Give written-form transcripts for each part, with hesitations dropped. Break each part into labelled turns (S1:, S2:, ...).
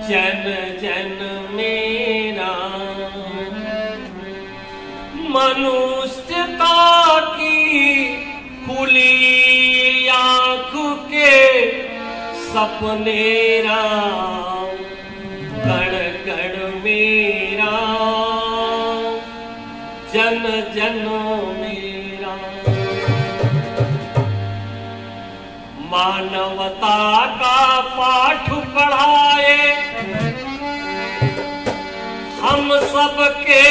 S1: जन जन मेरा मनुष्यता की खुली आँख के सपने राम, कण कण मेरा जन जन मेरा। मानवता का पाठ पढ़ाए हम सबके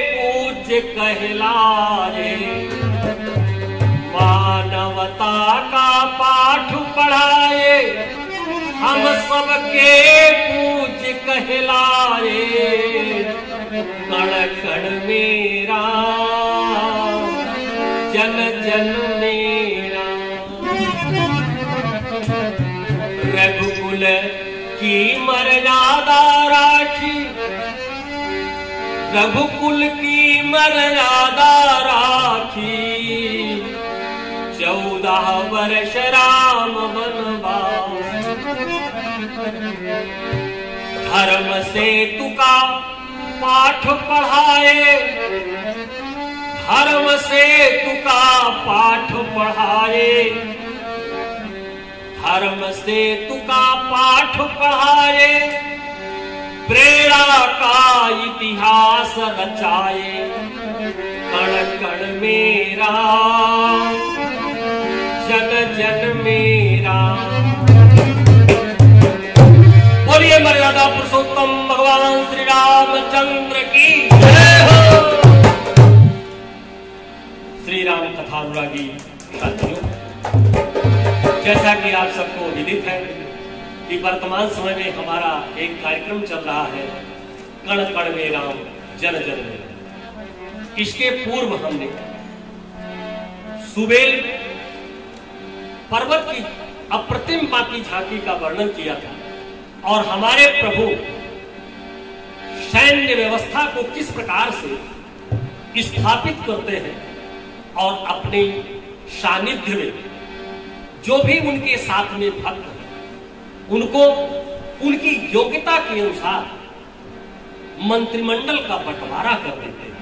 S1: पूज्य कहलाए। मानवता का पाठ पढ़ाए हम सबके पूज्य कहलाए। कण कण मेरा जन जन मेरा। रघुकुल की मर्यादा राखी, रघुकुल की मर्यादा राखी। 14 वर्ष राम वनवास, धर्म सेतु का पाठ पढ़ाए। धर्म सेतु का पाठ पढ़ाए। धर्म सेतु का पाठ पढ़ाए। प्रेरणा का इतिहास रचाए। कण कण मेरा जन जन मेरा। बोलिए मर्यादा पुरुषोत्तम भगवान श्री रामचंद्र की जय हो। श्री राम कथानुरागी साथियों, जैसा कि आप सबको विदित है कि वर्तमान समय में हमारा एक कार्यक्रम चल रहा है, कण कण में राम जन जन में राम। इसके पूर्व हमने सुबेल पर्वत की अप्रतिम बाकी झांकी का वर्णन किया था और हमारे प्रभु सैन्य व्यवस्था को किस प्रकार से स्थापित करते हैं और अपने सानिध्य में जो भी उनके साथ में भक्त हैं उनको उनकी योग्यता के अनुसार मंत्रिमंडल का बंटवारा कर देते हैं।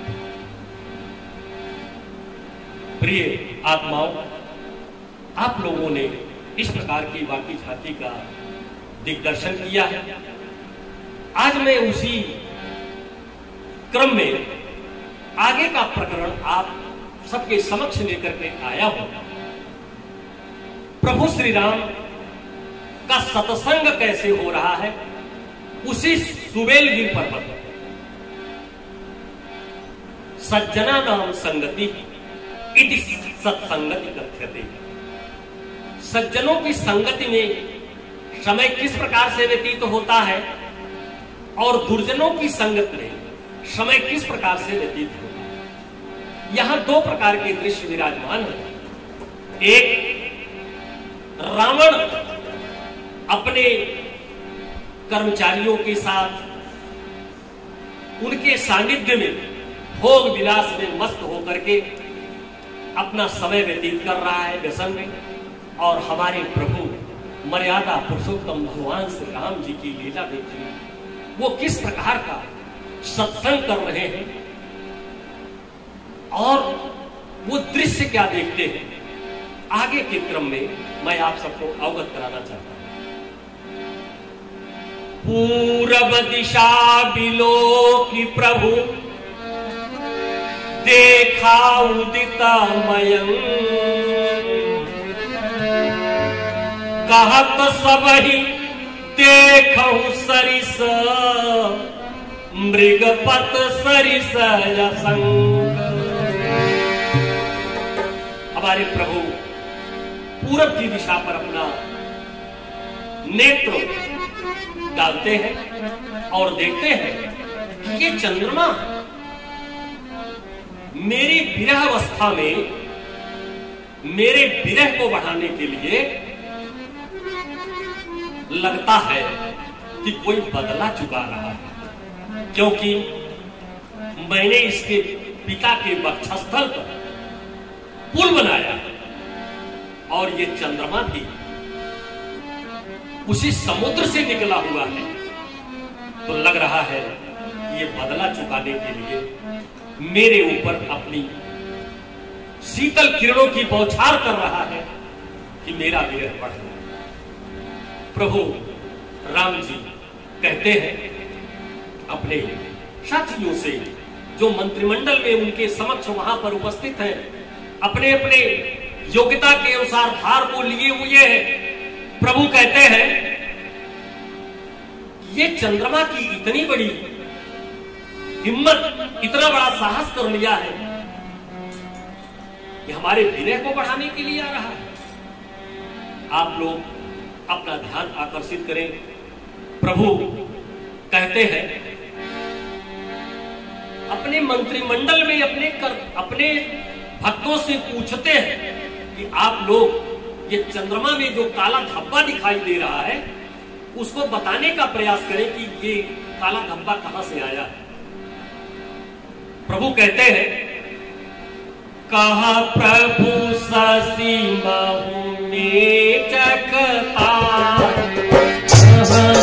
S1: प्रिय आत्माओं, आप लोगों ने इस प्रकार की बाकी झांकी का दिग्दर्शन किया है। आज मैं उसी क्रम में आगे का प्रकरण आप सबके समक्ष लेकर के आया हूं। प्रभु श्री राम का सत्संग कैसे हो रहा है उसी सुबेलगिर पर्वत पर। सज्जना नाम संगति इति सत्संगति कथ्यते। सज्जनों की संगति में समय किस प्रकार से व्यतीत होता है और दुर्जनों की संगत में समय किस प्रकार से व्यतीत होता है। यहां दो प्रकार के दृश्य विराजमान है। एक, रावण अपने कर्मचारियों के साथ उनके सानिध्य में भोग विलास में मस्त होकर के अपना समय व्यतीत कर रहा है व्यसन में, और हमारे प्रभु मर्यादा पुरुषोत्तम भगवान श्री राम जी की लीला देखिए, वो किस प्रकार का सत्संग कर रहे हैं और वो दृश्य क्या देखते हैं। आगे के क्रम में मैं आप सबको अवगत कराना चाहता हूं। पूरब दिशा बिलो की प्रभु देखा उदिता मयंक, कहत सबहि देखहु सरिस मृगपत सरिस असंक। हमारे प्रभु पूरब की दिशा पर अपना नेत्र डालते हैं और देखते हैं कि ये चंद्रमा मेरी विरह अवस्था में मेरे विरह को बढ़ाने के लिए लगता है कि कोई बदला चुका रहा है, क्योंकि मैंने इसके पिता के वक्षस्थल पर पुल बनाया और ये चंद्रमा भी उसी समुद्र से निकला हुआ है तो लग रहा है कि ये बदला चुकाने के लिए मेरे ऊपर अपनी शीतल किरणों की बौछार कर रहा है कि मेरा विरह बढ़ गया। प्रभु राम जी कहते हैं अपने साथियों से जो मंत्रिमंडल में उनके समक्ष वहां पर उपस्थित हैं, अपने अपने योग्यता के अनुसार भार को लिए हुए हैं। प्रभु कहते हैं ये चंद्रमा की इतनी बड़ी हिम्मत, इतना बड़ा साहस कर लिया है कि हमारे विनय को बढ़ाने के लिए आ रहा है। आप लोग अपना ध्यान आकर्षित करें। प्रभु कहते हैं अपने मंत्रिमंडल में अपने भक्तों से पूछते हैं कि आप लोग ये चंद्रमा में जो काला धब्बा दिखाई दे रहा है उसको बताने का प्रयास करें कि ये काला धब्बा कहां से आया। प्रभु कहते हैं कहा प्रभु शशि महु में चकता,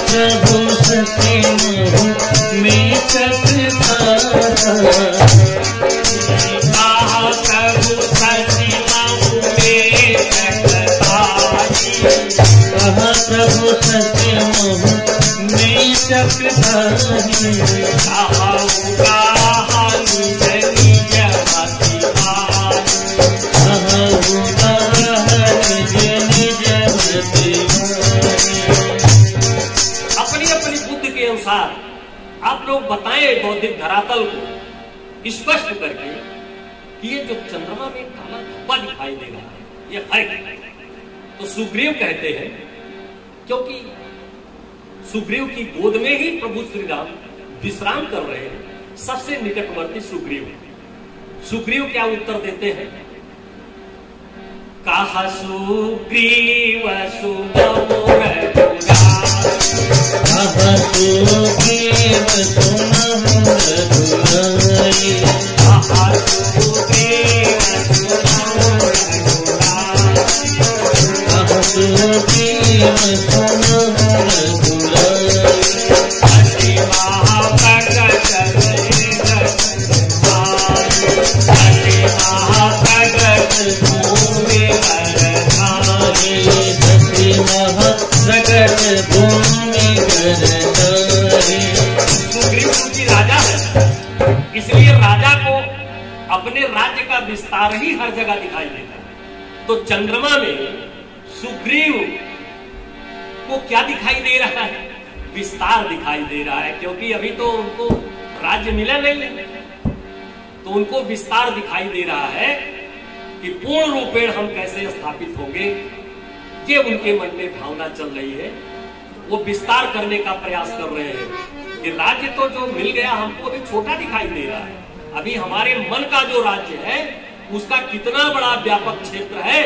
S2: प्रभु शशि महु में चकता,
S1: कहा प्रभु शशि महु में चकता,
S2: कहा प्रभु शशि महु में चकता,
S1: अपनी अपनी बुद्धि के अनुसार आप लोग बताएं बौद्धिक धरातल को स्पष्ट करके कि ये जो चंद्रमा में काला धब्बा दिखाई दे रहा है ये है। तो सुग्रीव कहते हैं, क्योंकि सुग्रीव की गोद में ही प्रभु श्री राम विश्राम कर रहे हैं, सबसे निकटवर्ती सुग्रीव क्या उत्तर देते हैं? कहा सुग्रीव सुनो रघुराई,
S2: कहा सुग्रीव सुनो रघुराई,
S1: कहा सुग्रीव सुनो रघुराई,
S2: कहा सुग्रीव सुनो रघुराई,
S1: हरि महाप्रकट हरि महाप्रकट भूमि बरधारी,
S2: हरि महाप्रकट भूमि बरधारी।
S1: सुग्रीव क्योंकि राजा है, इसलिए राजा को अपने राज्य का विस्तार ही हर जगह दिखाई देता है। तो चंद्रमा में सुग्रीव को क्या दिखाई दे रहा है? विस्तार दिखाई दे रहा है, क्योंकि अभी तो उनको राज्य मिला नहीं है, तो उनको विस्तार दिखाई दे रहा है कि पूर्ण रूपेण हम कैसे स्थापित होंगे। ये उनके मन में भावना चल रही है, वो विस्तार करने का प्रयास कर रहे हैं कि राज्य तो जो मिल गया हमको अभी छोटा दिखाई दे रहा है, अभी हमारे मन का जो राज्य है उसका कितना बड़ा व्यापक क्षेत्र है,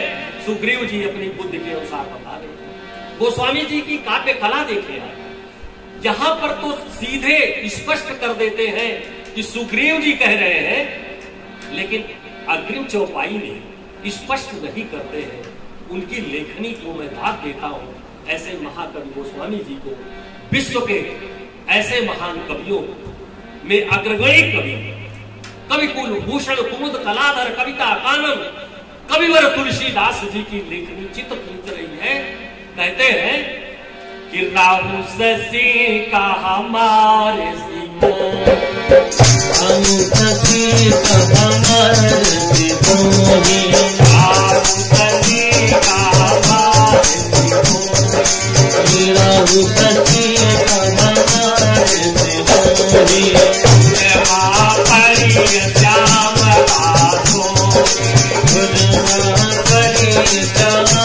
S1: सुग्रीव जी अपनी बुद्धि के अनुसार बता रहे हैं। गोस्वामी जी की काव्य कला देखिए, यहां पर तो सीधे स्पष्ट कर देते हैं कि सुग्रीव जी कह रहे हैं, लेकिन अग्रिम चौपाई में स्पष्ट नहीं करते हैं। उनकी लेखनी को मैं दाद देता हूं ऐसे महाकवि गोस्वामी जी को। विश्व के ऐसे महान कवियों में अग्रगणी कवि कुलभूषण कुमुद कलाधर कविता कानन कविवर तुलसीदास जी की लेखनी चित्त खींच रही है। कहते हैं कि राहु शशि का हमारे
S2: शशि का हमारे सिकोही,
S1: राहु शशि का हमारे
S2: राहु शशि का हमारे सिकोही,
S1: श्याम बाधो,
S2: श्याम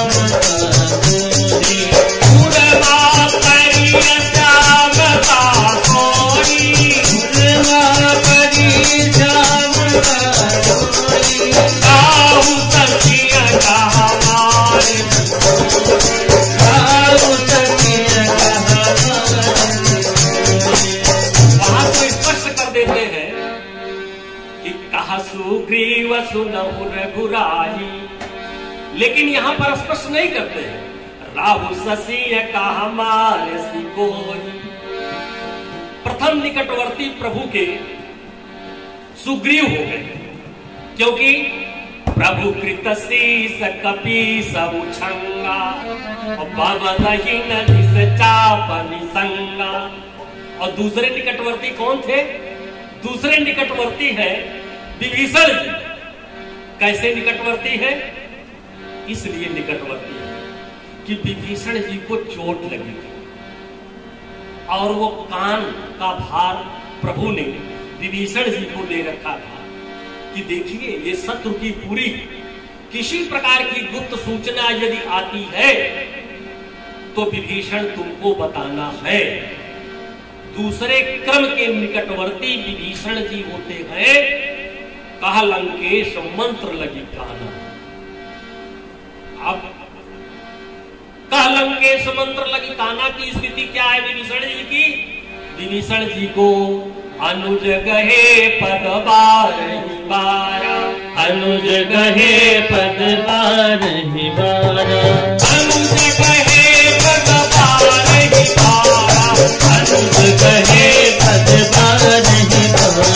S1: सुग्रीव सुनहु रघुराई, लेकिन यहां पर स्पष्ट नहीं करते हैं राहु शशि का हमारे सिकोई। परम निकटवर्ती प्रभु के सुग्रीव हो गए, क्योंकि प्रभु कृतशीस कपि समुछंगा और बाबा नहीं नदी चापनी संगा। और दूसरे निकटवर्ती कौन थे? दूसरे निकटवर्ती है विभीषण जी। कैसे निकटवर्ती है? इसलिए निकटवर्ती है कि विभीषण जी को चोट लगी थी और वो कान का भार प्रभु ने विभीषण जी को दे रखा था कि देखिए, ये शत्रु की पूरी किसी प्रकार की गुप्त सूचना यदि आती है तो विभीषण तुमको बताना है। दूसरे क्रम के निकटवर्ती विभीषण जी होते हैं कहा लंकेश मंत्र लगी काना। अब कहा लंकेश मंत्र लगी काना की स्थिति क्या है विभीषण जी की? विभीषण जी को अनुज गहे पद बारहि बारा,
S2: अनुज गहे पद बारहि बारा,
S1: अनुज गहे पद बारहि बारा,
S2: अनुज गहे पद बारहि बारा।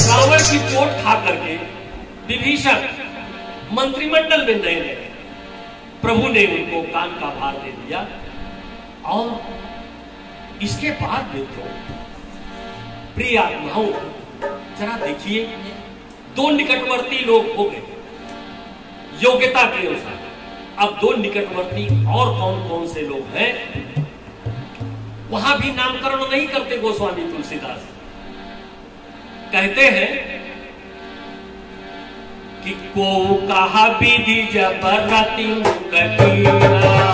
S1: रावण की चोट खा करके विभीषण मंत्रिमंडल में नए नए प्रभु ने उनको कान का भार दे दिया। और इसके बाद मित्रों, प्रिय आत्माओं, जरा देखिए, दो निकटवर्ती लोग हो गए योग्यता के अनुसार। अब दो निकटवर्ती और कौन कौन से लोग हैं वहां भी नामकरण नहीं करते गोस्वामी तुलसीदास। कहते हैं कि को कहा विधि जबरती कबीरा,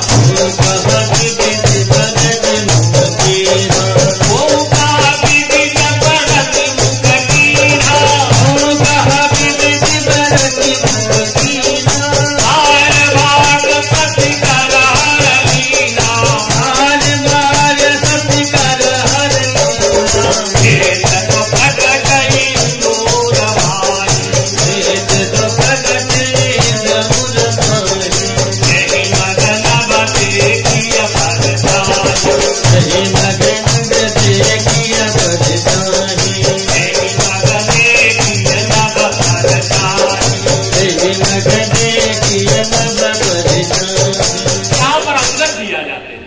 S1: को कहा विधि जबरती कबीरा, को कहा विधि जबरती कबीरा, को कहा विधि जबरती कबीरा। हार भाग सति कर हर लीला, हार भाग सति कर हर लीला। खेत तो प्रगट ही नूर भाई, खेत तो प्रगट ही नूर भाई। यही मगन देखिए परछाई,
S2: यही मगन देखिए परछाई,
S1: यही मगन देखिए नभ परछाई।
S2: यही मगन देखिए नभ परछाई।
S1: यहाँ पर अंगद जी आ जाते हैं।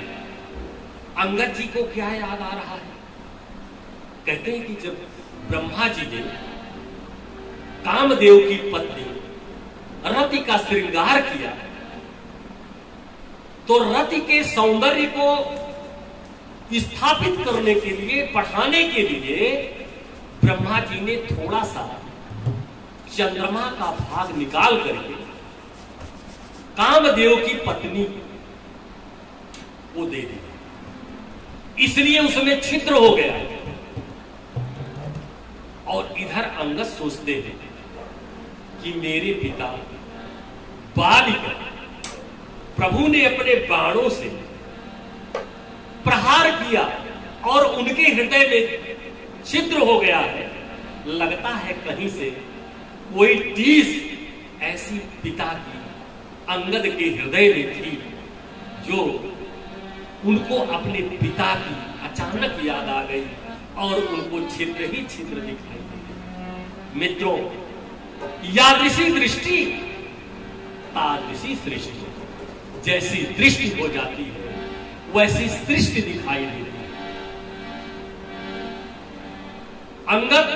S1: अंगद जी को क्या याद आ रहा है? कहते हैं कि जब ब्रह्मा जी ने कामदेव की पत्नी रति का श्रृंगार किया तो रति के सौंदर्य को स्थापित करने के लिए, बढ़ाने के लिए ब्रह्मा जी ने थोड़ा सा चंद्रमा का भाग निकाल करके कामदेव की पत्नी को दे दिया, इसलिए उसमें छिद्र हो गया। और इधर अंगद सोचते हैं कि मेरे पिता बालिका प्रभु ने अपने बाणों से प्रहार किया और उनके हृदय में छिद्र हो गया है। लगता है कहीं से कोई टीस ऐसी पिता की अंगद के हृदय में थी जो उनको अपने पिता की अचानक याद आ गई और उनको छिद्र ही छिद्र दिखाई दे गई। मित्रों, यादृशी दृष्टि तादृशी सृष्टि। जैसी दृष्टि हो जाती है वैसी सृष्टि दिखाई देती है। अंगद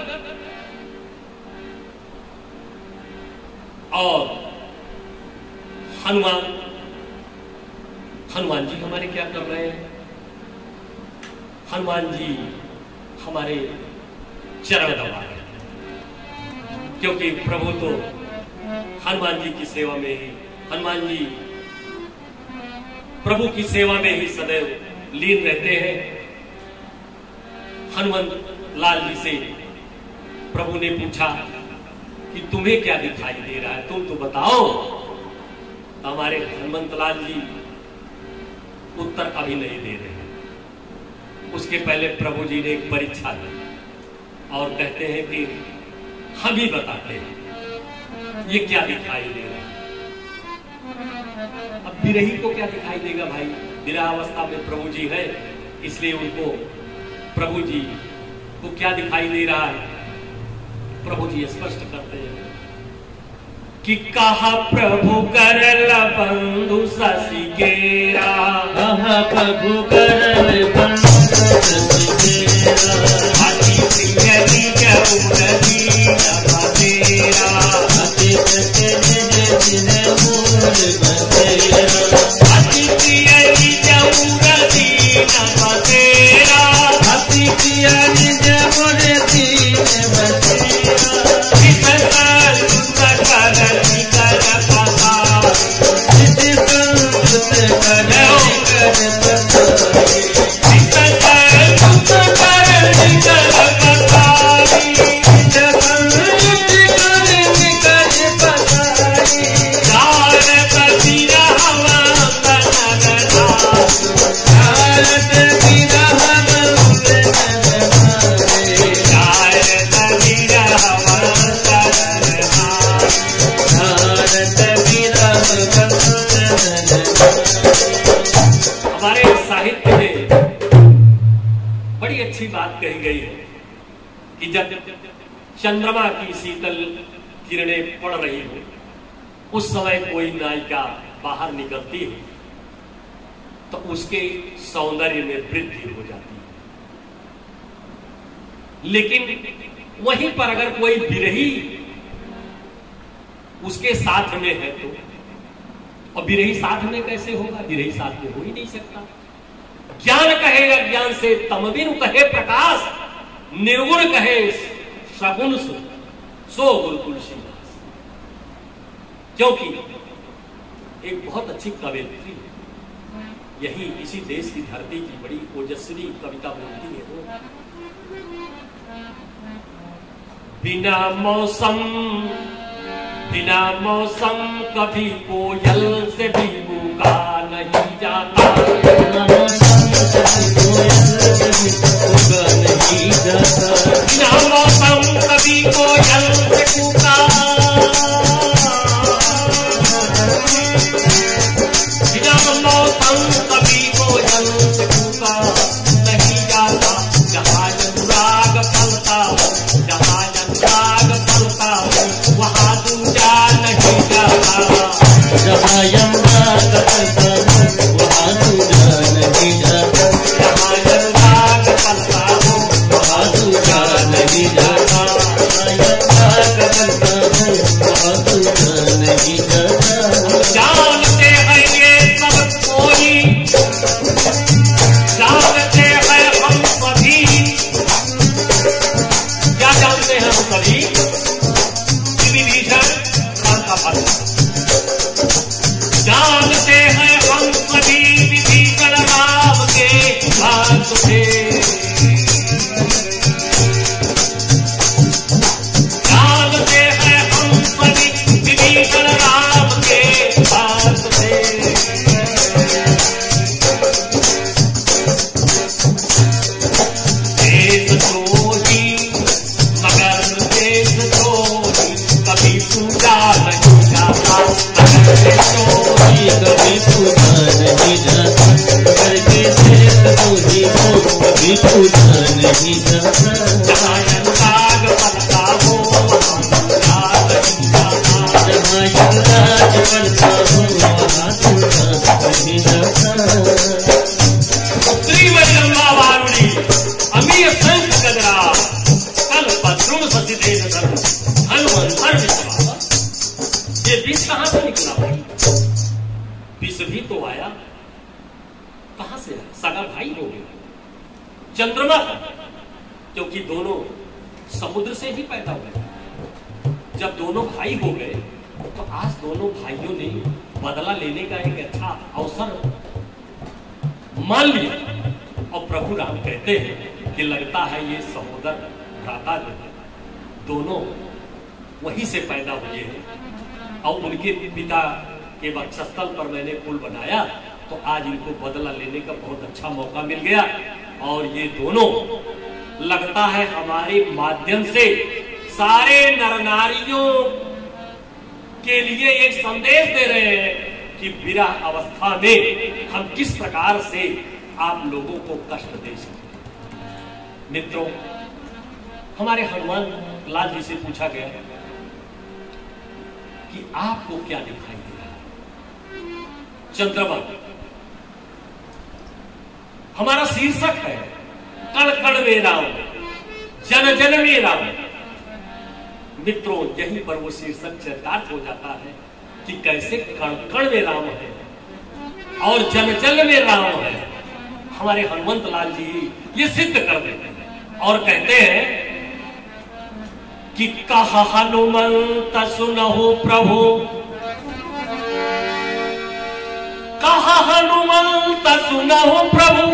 S1: और हनुमान जी हमारे क्या कर रहे हैं? हनुमान जी हमारे चरण दबा रहे हैं, क्योंकि प्रभु तो हनुमान जी की सेवा में ही, हनुमान जी प्रभु की सेवा में ही सदैव लीन रहते हैं। हनुमंत लाल जी से प्रभु ने पूछा कि तुम्हें क्या दिखाई दे रहा है, तुम तो बताओ। तो हमारे हनुमंत लाल जी उत्तर अभी नहीं दे रहे हैं। उसके पहले प्रभु जी ने एक परीक्षा दी और कहते हैं कि हम ही बताते हैं ये क्या दिखाई दे रहा है। अब विरही को क्या दिखाई देगा भाई? विरहावस्था में प्रभु जी है, इसलिए उनको प्रभु जी को क्या दिखाई दे रहा है? प्रभु जी स्पष्ट करते हैं कि कहा प्रभु करल बंधु शशि केरा,
S2: कहा प्रभु करल बंधु शशि केरा,
S1: अति प्रिय निज उर दीन बसेरा,
S2: अति प्रिय निज उर बसेरा,
S1: अति प्रिय निज उर दीन बसेरा,
S2: अति प्रिय निज उर दीन बसेरा,
S1: हमारे साहित्य में बड़ी अच्छी बात कही गई है कि जब चंद्रमा की शीतल किरणें पड़ रही हो उस समय कोई नायिका बाहर निकलती है तो उसके सौंदर्य में वृद्धि हो जाती है। लेकिन वहीं पर अगर कोई विरही उसके साथ में है तो, और विरही साथ में कैसे होगा? विरही साथ में हो ही नहीं सकता। ज्ञान कहे अज्ञान से, तमबिनु कहे प्रकाश, निर्गुण कहे सगुण सो गुरु तुलसीदास। क्योंकि एक बहुत अच्छी कवयित्री यही इसी देश की धरती की बड़ी ओजस्वी कविता बोलती है वो, बिना मौसम कभी कोयल से भी भूखा नहीं जाता, बिना मौसम कभी कोयल से भूखा, बिना मौसम कभी कोयल से भूखा नहीं जाता। जहाँ अनुराग फलता हो, जहाँ अनुराग फलता हो वहाँ दूजा नहीं जाता,
S2: जहाँ अनुराग फलता हो वहाँ दूजा नहीं जाता,
S1: जहाँ अनुराग फलता हो
S2: वहाँ दूजा नहीं जाता, अनुराग फलता हो वहाँ दूजा नहीं जाता।
S1: जानते हैं ये सब कोई, जानते हैं हम सभी, क्या जानते हैं हम सभी? विभीषण राम का भक्त, जानते हैं हम सभी विभीषण राम के भक्त थे, जानते हैं हम सभी विभीषण राम के भक्त थे। देश द्रोही मगर देश द्रोही कभी पूजा नहीं जाता,
S2: कभी पूजा नहीं जाता, करके देख तो ही हो कभी पूजा नहीं जाता।
S1: जहाँ अनुराग फलता हो वहाँ पूजा नहीं जाता,
S2: जहाँ अनुराग फलता हो वहाँ पूजा नहीं जाता।
S1: श्रीमद्जम्बा वारुणी अमीय संत गजरा कल पद्रुम सचिदेश धर्म हनुमंतर विश्वास। ये विष कहाँ से निकला? विष भी तो आया कहां से? सगा भाई हो गया चंद्रमा का, क्योंकि दोनों समुद्र से ही पैदा हुए। जब दोनों भाई हो गए तो आज दोनों भाइयों ने बदला लेने का एक अच्छा अवसर मान लिया। और प्रभु राम कहते हैं कि लगता है ये सहोदर भ्राता जो है दोनों वहीं से पैदा हुए हैं, और उनके पिता के वक्षस्थल पर मैंने पुल बनाया तो आज इनको बदला लेने का बहुत अच्छा मौका मिल गया। और ये दोनों लगता है हमारे माध्यम से सारे नर नारियों के लिए एक संदेश दे रहे हैं कि विरह अवस्था में हम किस प्रकार से आप लोगों को कष्ट दे सकते हैं। मित्रों, हमारे हनुमान लाल जी से पूछा गया कि आपको क्या दिखाई दे रहा है? चंद्रमा। हमारा शीर्षक है कण कण में राम, जन जन में राम। मित्रों, यहीं पर वो शीर्षक चरितार्थ हो जाता है कि कैसे कण कण में राम है और जन जन में राम है। हमारे हनुमंत लाल जी ये सिद्ध कर देते हैं और कहते हैं कि कहा हनुमंत सुनहु प्रभु, कहा हनुमंत सुनहु प्रभु,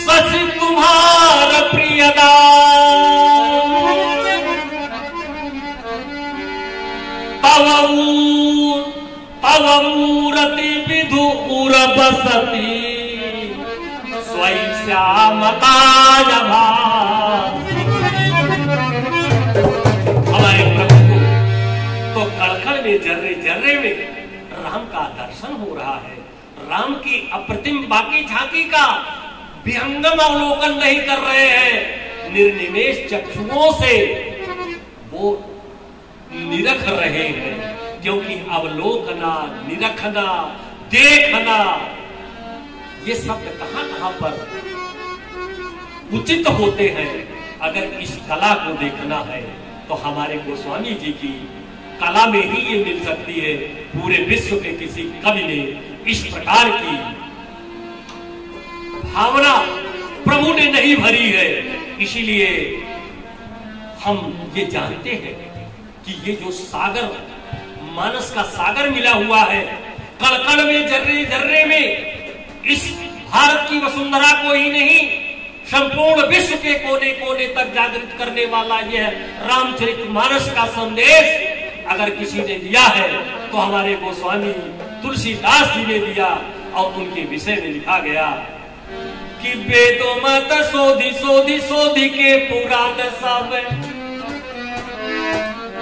S1: सच तुम्हार प्रियदास, तव मूरति विधुर बसती, स्वयं श्यामताय भास। हमारे प्रभु को तो कड़कड़ में जर्रे जर्रे में राम का दर्शन हो रहा है। राम की अप्रतिम बाकी झांकी का विहंगम अवलोकन नहीं कर रहे हैं, निर्निमेष चक्षुओं से वो निरख रहे हैं, क्योंकि अवलोकना, निरखना, देखना ये शब्द कहां कहां पर उचित होते हैं। अगर इस कला को देखना है तो हमारे गोस्वामी जी की कला में ही ये मिल सकती है। पूरे विश्व के किसी कवि ने इस प्रकार की भावना प्रभु ने नहीं भरी है। इसीलिए हम ये जानते हैं कि ये जो सागर, मानस का सागर मिला हुआ है, कण कण में, जर्रे जर्रे में, इस भारत की वसुंधरा को ही नहीं, संपूर्ण विश्व के कोने कोने तक जागृत करने वाला यह रामचरितमानस का संदेश अगर किसी ने दिया है तो हमारे गोस्वामी तुलसीदास जी ने दिया। और उनके विषय में लिखा गया कि वेदो मत सोधी सोधी सोधी के पुराण सब,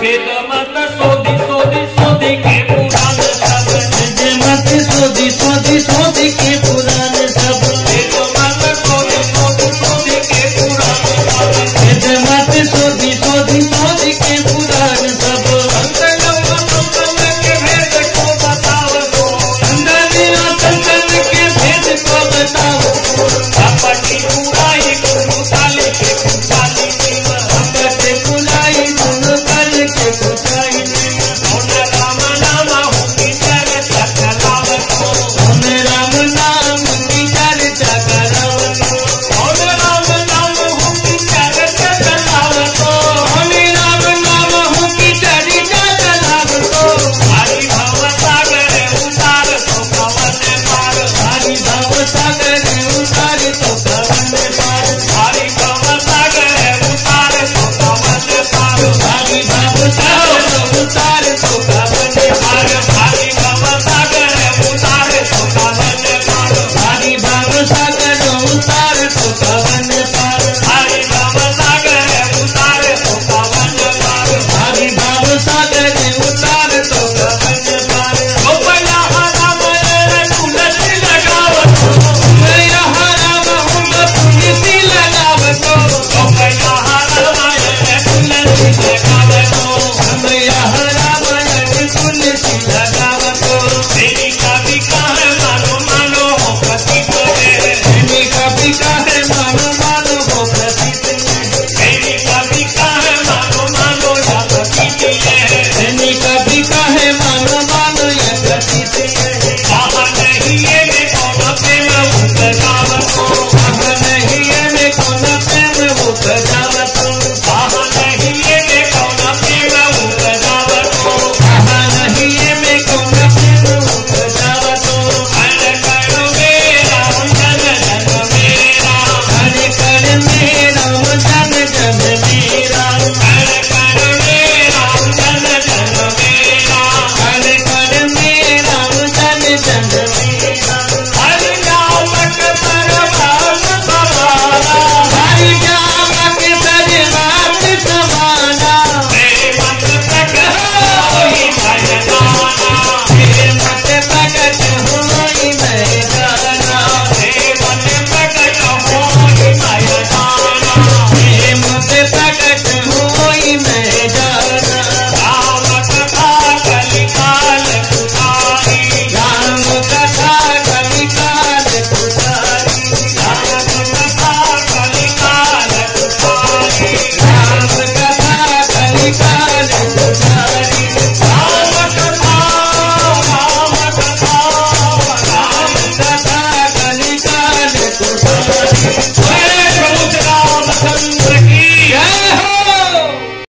S1: वेद मत सोधी सोधी सोधी के पुराण सब, वेद मत सोधी सोधी सोधी के पुराण सब, वेद मत सोधी सोधी सोधी के पुराण सब, वेद मत सोधी सोधी सोधी के पुराण सब। संतन के भेद को बताओ दो, संतन के भेद को बताओ, कपटी